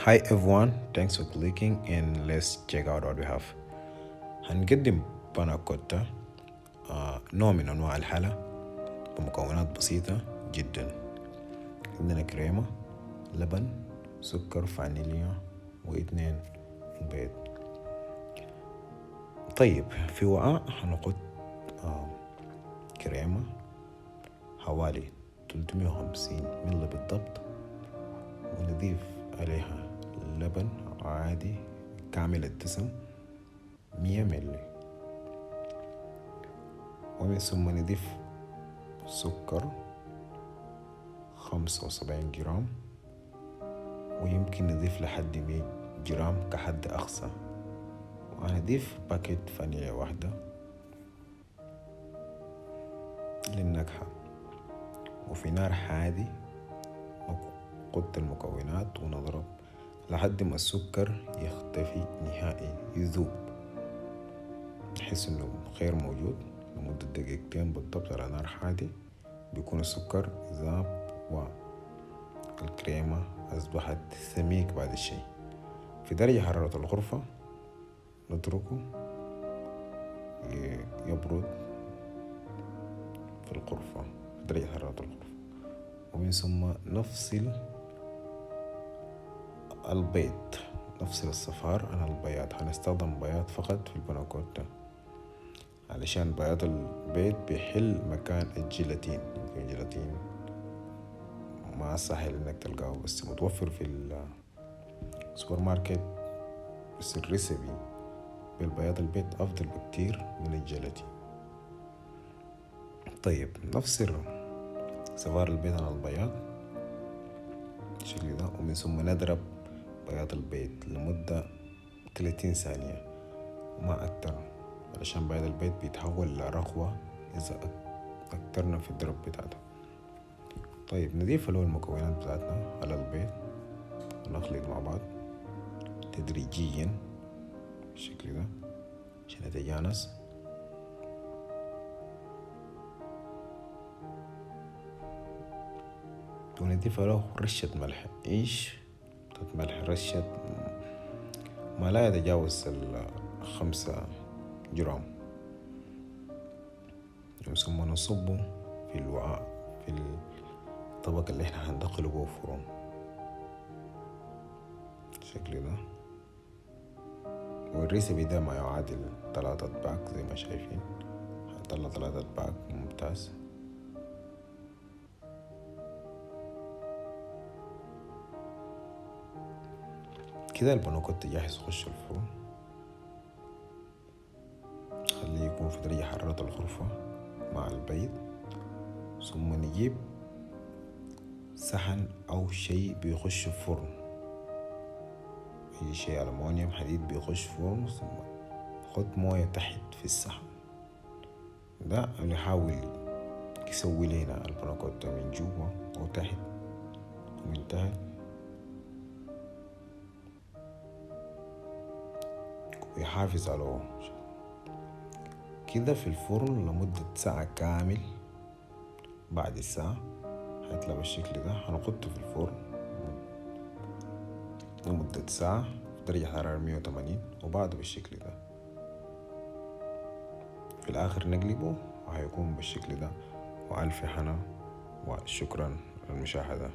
Hi everyone, thanks for clicking and let's check out what we have. هنقدم بانا كوتا نوع من أنواع الحلا بمكونات بسيطة جدا. عندنا كريمة، لبن، سكر، فانيليا، و2 بيض. طيب في وعاء هنحط كريمة حوالي 350 مل بالضبط، ونضيف عليها لبن عادي كامل الدسم 100 ملي، ومن ثم نضيف سكر 75 جرام، ويمكن نضيف لحد 100 جرام كحد أقصى، وهنضيف باكيت فانيليا واحدة للنكهة. وفي نار هادي نقط المكونات ونضرب لحد ما السكر يختفي نهائي، يذوب، نحس انه غير موجود. لمدة دقيقتين بالضبط على نار هادي بيكون السكر ذاب والكريمة أصبحت سميك. بعد الشيء في درجة حرارة الغرفة نتركه يبرد في الغرفة في درجة حرارة الغرفة، ومن ثم نفصل البيض، نفصل الصفار عن البياض. هنستخدم بياض فقط في البناكوتا علشان بياض البيض بيحل مكان الجيلاتين. الجيلاتين ما سهل انك تلقاه، بس متوفر في السوبر ماركت، بس الريسبي بالبياض البيض افضل بكتير من الجيلاتين. طيب نفصل صفار البيض عن البياض بالشكل ده، ومن ثم نضرب بياض البيض لمدة 30 ثانية وما أكتر، علشان بياض البيض بيتحول لرغوة إذا أكترنا في الضرب بتاعته. طيب نضيف المكونات بتاعتنا على البيض ونخلط مع بعض تدريجيا بالشكل ده عشان يتجانس. ونضيف له رشة ملح، ملح، رشة ما لا يتجاوز 5 جرام، ثم نصبه في الوعاء في الطبق اللي احنا هندخله جوه الفرن بالشكل ده. والريسبي ده ما يعادل 3 أطباق زي ما شايفين، هنطلع 3 أطباق ممتاز. كده البناكوتا جاهز. خش الفرن، خليه يكون في درجة حرارة الغرفة مع البيض، ثم نجيب صحن أو شيء بيخش الفرن، أي شيء ألمونيوم حديد بيخش فرن، ثم نحط موية تحت في الصحن ده، نحاول يسوي لنا البناكوتا من جوا وتحت ومن تحت، ويحافظ على كده في الفرن لمدة ساعة كامل. بعد الساعة هيطلع بالشكل ده. هنحطه في الفرن لمدة ساعة في درجة حرارة 180، وبعده بالشكل ده. في الآخر نقلبه وهيكون بالشكل ده. وألف هنا وشكرا للمشاهدة.